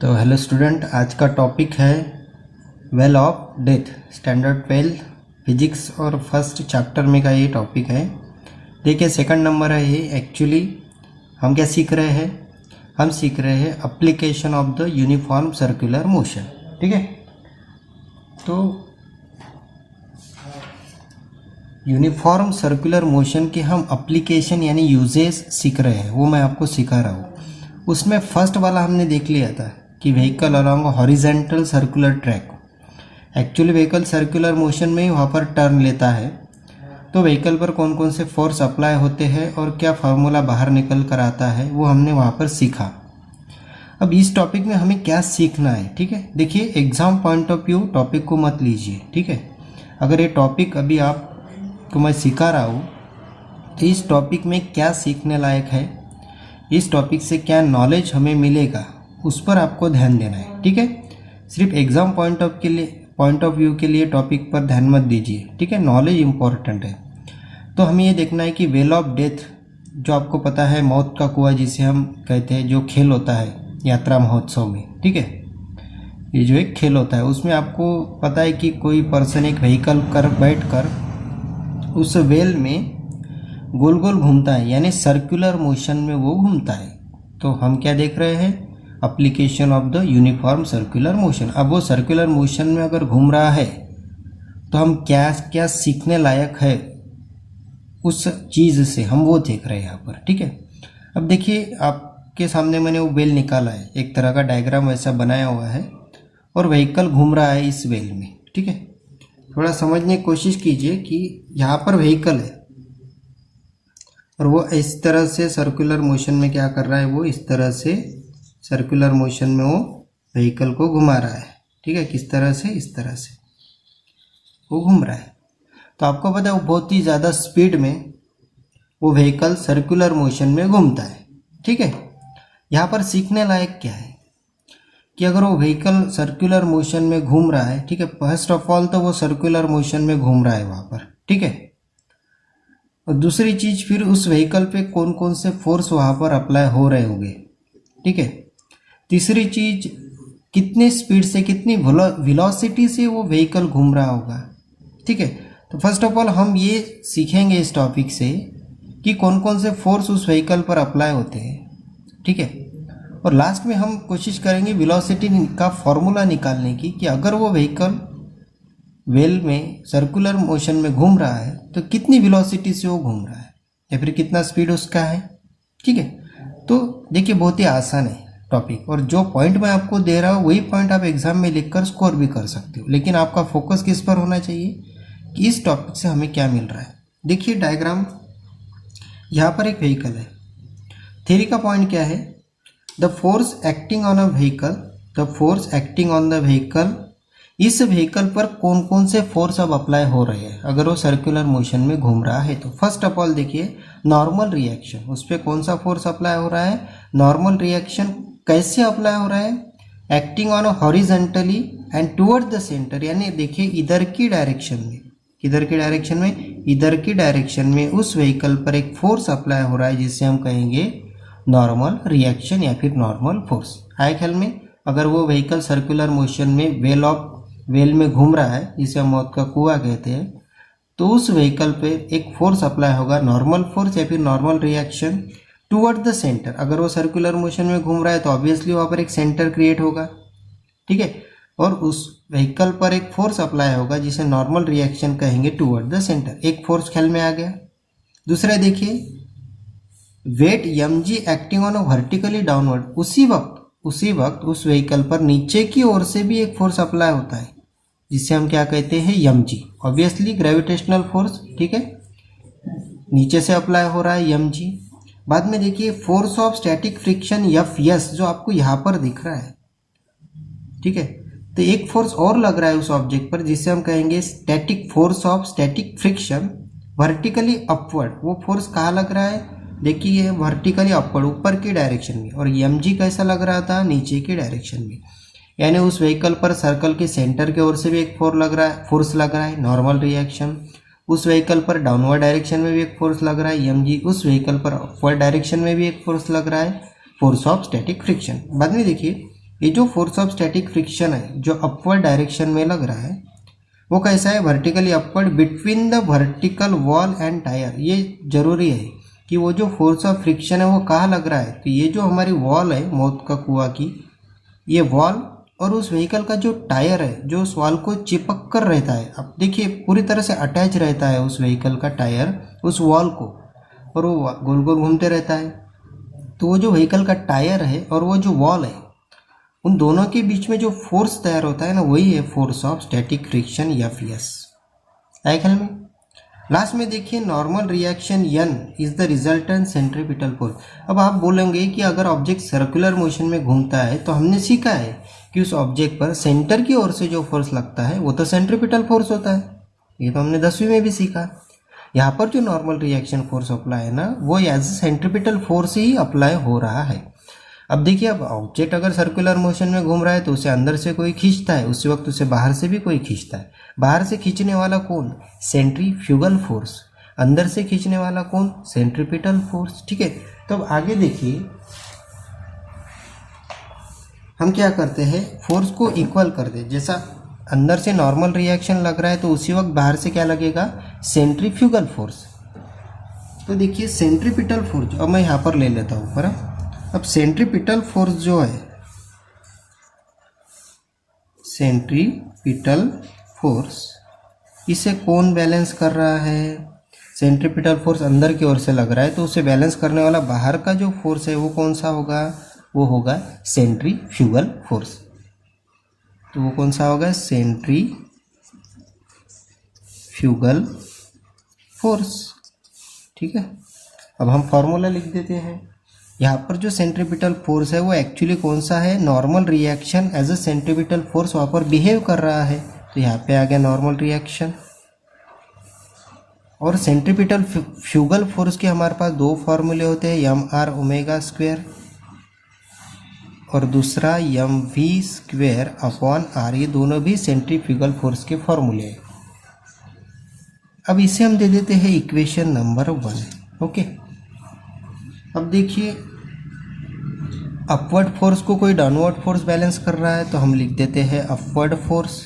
तो hello student, आज का टॉपिक है well of death, standard 12 physics और फर्स्ट चैप्टर में का ये टॉपिक है। देखिए सेकंड नंबर है ये। एक्चुअली हम क्या सीख रहे हैं? हम सीख रहे हैं application of the uniform circular motion. ठीक है, तो यूनिफॉर्म सर्कुलर मोशन के हम एप्लीकेशन यानी यूजेस सीख रहे हैं, वो मैं आपको सिखा रहा हूँ। उसमें फर्स्ट वाला हमने देख लिया था कि vehicle along horizontal circular track. Actually vehicle circular motion में ही वहाँ पर टर्न लेता है, तो व्हीकल पर कौन कौन से फोर्स अप्लाई होते हैं और क्या फार्मूला बाहर निकल कर आता है वो हमने वहाँ पर सीखा। अब इस टॉपिक में हमें क्या सीखना है, ठीक है। देखिए exam point of view topic को मत लीजिए, ठीक है। अगर ये टॉपिक अभी आपको मैं सिखा रहा हूँ तो इस टॉपिक में क्या सीखने लायक है, इस टॉपिक से क्या नॉलेज हमें मिलेगा, उस पर आपको ध्यान देना है, ठीक है। सिर्फ एग्जाम पॉइंट ऑफ व्यू के लिए टॉपिक पर ध्यान मत दीजिए, ठीक है। नॉलेज इम्पॉर्टेंट है। तो हमें ये देखना है कि वेल ऑफ डेथ, जो आपको पता है मौत का कुआं जिसे हम कहते हैं, जो खेल होता है यात्रा महोत्सव में, ठीक है। ये जो एक खेल होता है उसमें आपको पता है कि कोई पर्सन एक व्हीकल कर बैठ कर उस वेल में गोल गोल घूमता है, यानी सर्कुलर मोशन में वो घूमता है। तो हम क्या देख रहे हैं? Application of the uniform circular motion. अब वो सर्कुलर मोशन में अगर घूम रहा है तो हम क्या क्या सीखने लायक है उस चीज़ से, हम वो देख रहे हैं यहाँ पर, ठीक है। अब देखिए आपके सामने मैंने वो वेल निकाला है, एक तरह का डायग्राम वैसा बनाया हुआ है और व्हीकल घूम रहा है इस वेल में, ठीक है। थोड़ा समझने की कोशिश कीजिए कि यहाँ पर व्हीकल है और वो इस तरह से सर्कुलर मोशन में क्या कर रहा है, वो इस तरह से सर्कुलर मोशन में वो व्हीकल को घुमा रहा है, ठीक है। किस तरह से? इस तरह से वो घूम रहा है। तो आपको पता है वो बहुत ही ज़्यादा स्पीड में वो व्हीकल सर्कुलर मोशन में घूमता है, ठीक है। यहाँ पर सीखने लायक क्या है कि अगर वो व्हीकल सर्कुलर मोशन में घूम रहा है, ठीक है, फर्स्ट ऑफ ऑल तो वो सर्कुलर मोशन में घूम रहा है वहाँ पर, ठीक है। और दूसरी चीज, फिर उस व्हीकल पे कौन कौन से फोर्स वहाँ पर अप्लाई हो रहे होंगे, ठीक है। तीसरी चीज, कितने स्पीड से, कितनी वेलोसिटी से वो व्हीकल घूम रहा होगा, ठीक है। तो फर्स्ट ऑफ ऑल हम ये सीखेंगे इस टॉपिक से कि कौन कौन से फोर्स उस व्हीकल पर अप्लाई होते हैं, ठीक है। और लास्ट में हम कोशिश करेंगे वेलोसिटी का फॉर्मूला निकालने की कि अगर वो व्हीकल वेल में सर्कुलर मोशन में घूम रहा है तो कितनी वेलोसिटी से वो घूम रहा है या फिर कितना स्पीड उसका है, ठीक है। तो देखिए बहुत ही आसान है टॉपिक, और जो पॉइंट मैं आपको दे रहा हूँ वही पॉइंट आप एग्जाम में लिखकर स्कोर भी कर सकते हो, लेकिन आपका फोकस किस पर होना चाहिए कि इस टॉपिक से हमें क्या मिल रहा है। देखिए डायग्राम, यहाँ पर एक व्हीकल है। थ्योरी का पॉइंट क्या है? The force acting on a vehicle, the force acting on the vehicle, इस व्हीकल पर कौन कौन से फोर्स अब अप्लाई हो रहे हैं अगर वो सर्कुलर मोशन में घूम रहा है। तो फर्स्ट ऑफ ऑल देखिए नॉर्मल रिएक्शन, उस पर कौन सा फोर्स अप्लाई हो रहा है? नॉर्मल रिएक्शन कैसे अप्लाई हो रहा है? Acting on horizontally and toward the centre, यानी देखिए इधर की डायरेक्शन में, किधर की डायरेक्शन में? इधर की डायरेक्शन में उस व्हीकल पर एक फोर्स अप्लाई हो रहा है जिसे हम कहेंगे नॉर्मल रिएक्शन या फिर नॉर्मल फोर्स। आए ख्याल में? अगर वो व्हीकल सर्कुलर मोशन में वेल में घूम रहा है जिसे हम मौत का कुआं कहते हैं, तो उस व्हीकल पे एक फोर्स अप्लाई होगा, नॉर्मल फोर्स या फिर normal reaction toward the centre. अगर वो सर्कुलर मोशन में घूम रहा है तो ऑब्वियसली वहाँ पर एक सेंटर क्रिएट होगा, ठीक है। और उस व्हीकल पर एक फोर्स अप्लाई होगा जिसे नॉर्मल रिएक्शन कहेंगे टुवर्ड द सेंटर। एक फोर्स ख्याल में आ गया। दूसरा देखिए weight mg acting on vertically downward, उसी वक्त उस व्हीकल पर नीचे की ओर से भी एक फोर्स अप्लाई होता है जिसे हम क्या कहते हैं? mg, ऑब्वियसली ग्रेविटेशनल फोर्स, ठीक है। नीचे से अप्लाई हो रहा है mg। बाद में देखिए force of static friction Fs, जो आपको यहाँ पर दिख रहा है, ठीक है। तो एक फोर्स और लग रहा है उस ऑब्जेक्ट पर जिसे हम कहेंगे static force of static friction vertically upward. वो फोर्स कहाँ लग रहा है? देखिए वर्टिकली अपवर्ड, ऊपर की डायरेक्शन में। और mg कैसा लग रहा था? नीचे की डायरेक्शन में। यानी उस व्हीकल पर सर्कल के सेंटर की ओर से भी एक फोर्स लग रहा है नॉर्मल रिएक्शन। उस व्हीकल पर डाउनवर्ड डायरेक्शन में भी एक फोर्स लग रहा है mg। उस व्हीकल पर अपवर्ड डायरेक्शन में भी एक फोर्स लग रहा है, फोर्स ऑफ स्टैटिक फ्रिक्शन। बाद में देखिए ये जो फोर्स ऑफ स्टैटिक फ्रिक्शन है जो अपवर्ड डायरेक्शन में लग रहा है वो कैसा है, vertically upward between the vertical wall and tyre. ये जरूरी है कि वो जो फोर्स ऑफ फ्रिक्शन है वो कहाँ लग रहा है, तो ये जो हमारी वॉल है मौत का कुआं की, ये वॉल और उस व्हीकल का जो टायर है जो उस वॉल को चिपक कर रहता है। अब देखिए पूरी तरह से अटैच रहता है उस व्हीकल का टायर उस वॉल को, और वो गोल गोल घूमते रहता है। तो वो जो व्हीकल का टायर है और वो जो वॉल है उन दोनों के बीच में जो फोर्स तैयार होता है ना, वही है force of static friction F आए ख्याल में। लास्ट में देखिए normal reaction N is the resultant centripetal force. अब आप बोलेंगे कि अगर ऑब्जेक्ट सर्कुलर मोशन में घूमता है तो हमने सीखा है कि उस ऑब्जेक्ट पर सेंटर की ओर से जो फोर्स लगता है वो तो सेंट्रीपिटल फोर्स होता है, ये तो हमने 10वीं में भी सीखा। यहाँ पर जो नॉर्मल रिएक्शन फोर्स अप्लाई है ना, वो एज सेंट्रीपिटल फोर्स ही अप्लाई हो रहा है। अब देखिए, अब ऑब्जेक्ट अगर सर्कुलर मोशन में घूम रहा है तो उसे अंदर से कोई खींचता है, उसी वक्त उसे बाहर से भी कोई खींचता है। बाहर से खींचने वाला कौन, सेंट्रीफ्यूगल फोर्स। अंदर से खींचने वाला कौन, सेंट्रीपिटल फोर्स। ठीक है, तो अब आगे देखिए हम क्या करते हैं, फोर्स को इक्वल कर दे। जैसा अंदर से नॉर्मल रिएक्शन लग रहा है तो उसी वक्त बाहर से क्या लगेगा, सेंट्रीफ्यूगल फोर्स। तो देखिए सेंट्रीपिटल फोर्स, अब मैं यहाँ पर ले लेता हूँ पर। अब सेंट्रीपिटल फोर्स जो है, सेंट्रीपिटल फोर्स, इसे कौन बैलेंस कर रहा है, सेंट्रीपिटल फोर्स अंदर की ओर से लग रहा है तो उसे बैलेंस करने वाला बाहर का जो फोर्स है वो कौन सा होगा, वो होगा सेंट्रीफ्यूगल फोर्स। तो वो कौन सा होगा, सेंट्रीफ्यूगल फोर्स। ठीक है, अब हम फॉर्मूला लिख देते हैं। यहाँ पर जो सेंट्रीपिटल फोर्स है वो एक्चुअली कौन सा है, normal reaction as a centripetal force वहाँ पर बिहेव कर रहा है, तो यहाँ पे आ गया नॉर्मल रिएक्शन। और सेंट्रीपिटल फ्यूगल फोर्स के हमारे पास दो फॉर्मूले होते हैं, एम आर ओमेगा स्क्वायर और दूसरा M V square upon R. ये दोनों भी सेंट्रीफ्यूगल फोर्स के फॉर्मूले हैं। अब इसे हम दे देते हैं इक्वेशन नंबर 1। ओके, अब देखिए अपवर्ड फोर्स को कोई डाउनवर्ड फोर्स बैलेंस कर रहा है तो हम लिख देते हैं अपवर्ड फोर्स।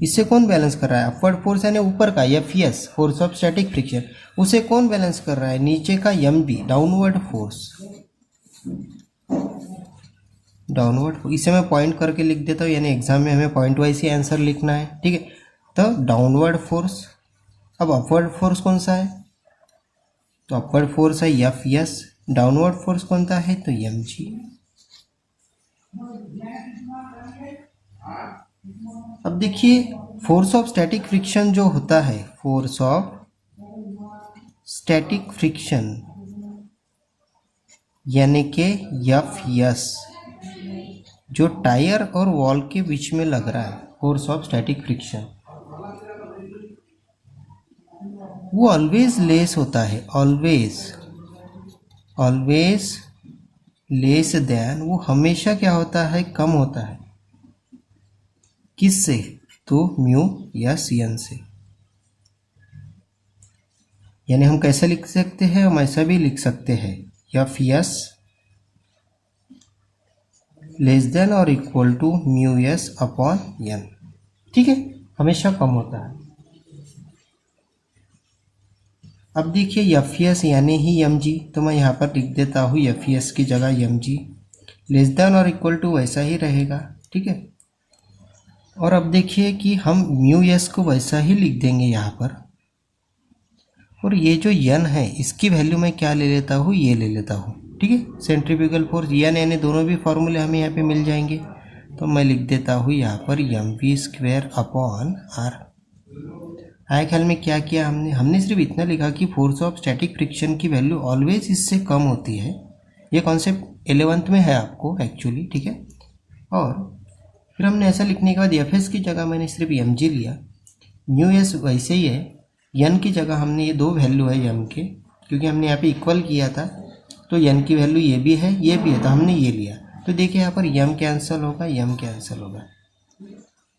इसे कौन बैलेंस कर रहा है, अपवर्ड फोर्स यानी ऊपर का F force of static friction, उसे कौन बैलेंस कर रहा है, नीचे का M B downward force. Downward, इसे मैं पॉइंट करके लिख देता हूँ, यानी एग्जाम में हमें पॉइंट वाइज ही आंसर लिखना है। ठीक है, तो डाउनवर्ड फोर्स। अब अपवर्ड फोर्स कौन सा है, तो अपवर्ड फोर्स है एफ एस, डाउनवर्ड फोर्स कौन सा है, तो एम जी। अब देखिए फोर्स ऑफ स्टैटिक फ्रिक्शन जो होता है, फोर्स ऑफ स्टैटिक फ्रिक्शन यानी कि एफ एस जो टायर और वॉल के बीच में लग रहा है, फोर्स ऑफ स्टैटिक फ्रिक्शन, वो ऑलवेज लेस होता है, ऑलवेज लेस देन, वो हमेशा क्या होता है, कम होता है। किससे, तो म्यू या सी एन से। यानी हम कैसे लिख सकते हैं, हम ऐसा भी लिख सकते हैं, एफ एस लेस देन और equal to mu S upon N. ठीक है, हमेशा कम होता है। अब देखिए एफ एस यानी ही एम जी, तो मैं यहाँ पर लिख देता हूँ एफ एस की जगह एम जी, लेस देन और इक्वल टू वैसा ही रहेगा। ठीक है, और अब देखिए कि हम म्यू एस को वैसा ही लिख देंगे यहाँ पर, और ये जो एन है इसकी वैल्यू मैं क्या ले लेता हूँ, ये ले लेता हूँ। ठीक है, सेंट्रीफ्यूगल फोर्स एन यानी दोनों भी फॉर्मूले हमें यहाँ पे मिल जाएंगे, तो मैं लिख देता हूँ यहाँ पर M V square upon R. आए ख्याल में क्या किया हमने सिर्फ इतना लिखा कि फोर्स ऑफ स्टैटिक फ्रिक्शन की वैल्यू ऑलवेज इससे कम होती है। ये कॉन्सेप्ट 11th में है आपको एक्चुअली। ठीक है, और फिर हमने ऐसा लिखने के बाद एफ एस की जगह मैंने सिर्फ एम जी लिया, म्यू एस वैसे ही है, एन की जगह हमने ये दो वैल्यू है एम के, क्योंकि हमने यहाँ पे इक्वल किया था तो एन की वैल्यू ये भी है तो हमने ये लिया। तो देखिए यहाँ पर एम कैंसिल होगा, एम कैंसिल होगा,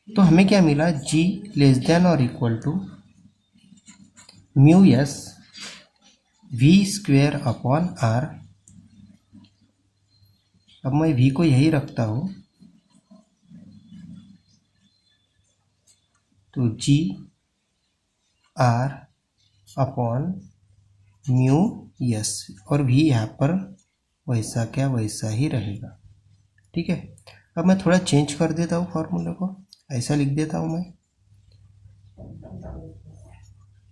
तो हमें क्या मिला, जी लेस देन और equal to mu S V square upon R अब मैं v को यही रखता हूँ, तो G R upon mu S, और v यहाँ पर वैसा क्या वैसा ही रहेगा। ठीक है, अब मैं थोड़ा चेंज कर देता हूँ फॉर्मूले को, ऐसा लिख देता हूँ मैं,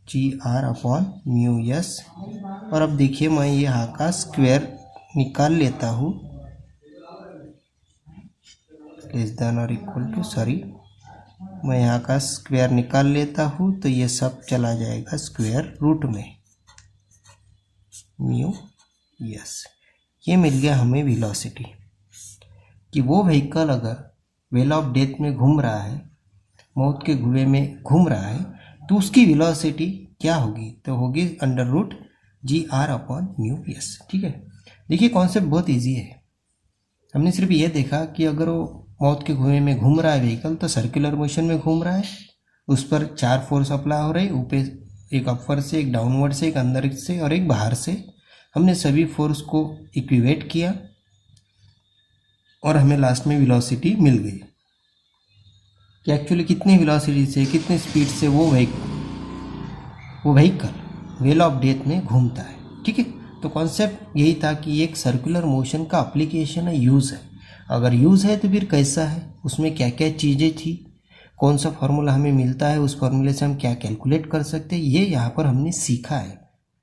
जी आर अपॉन म्यू यस। और अब देखिए मैं यहाँ का स्क्वायर निकाल लेता हूँ, लेस देन और इक्वल टू, सॉरी, मैं यहाँ का स्क्वायर निकाल लेता हूँ, तो ये सब चला जाएगा स्क्वायर रूट में म्यू यस। ये मिल गया हमें वेलोसिटी, कि वो व्हीकल अगर वेल ऑफ डेथ में घूम रहा है, मौत के कुएं में घूम रहा है, तो उसकी वेलोसिटी क्या होगी, तो होगी under root G R upon mu S. ठीक है, देखिए कॉन्सेप्ट बहुत इजी है। हमने सिर्फ ये देखा कि अगर वो मौत के कुएं में घूम रहा है व्हीकल, तो सर्कुलर मोशन में घूम रहा है, उस पर 4 फोर्स अप्लाई हो रही, ऊपर एक अपवर्ड से, एक डाउनवर्ड से, एक अंदर से और एक बाहर से। हमने सभी फोर्स को इक्विवेट किया और हमें लास्ट में वेलोसिटी मिल गई कि एक्चुअली कितनी वेलोसिटी से, कितनी स्पीड से वो व्हीकल वेल ऑफ डेथ में घूमता है। ठीक है, तो कॉन्सेप्ट यही था कि एक सर्कुलर मोशन का एप्लीकेशन है, यूज़ है। अगर यूज़ है तो फिर कैसा है, उसमें क्या क्या चीज़ें थी, कौन सा फार्मूला हमें मिलता है, उस फार्मूले से हम क्या कैलकुलेट कर सकते हैं, ये यहाँ पर हमने सीखा है।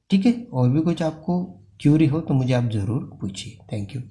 ठीक है, और भी कुछ आपको क्यूरी हो तो मुझे आप ज़रूर पूछिए। Thank you.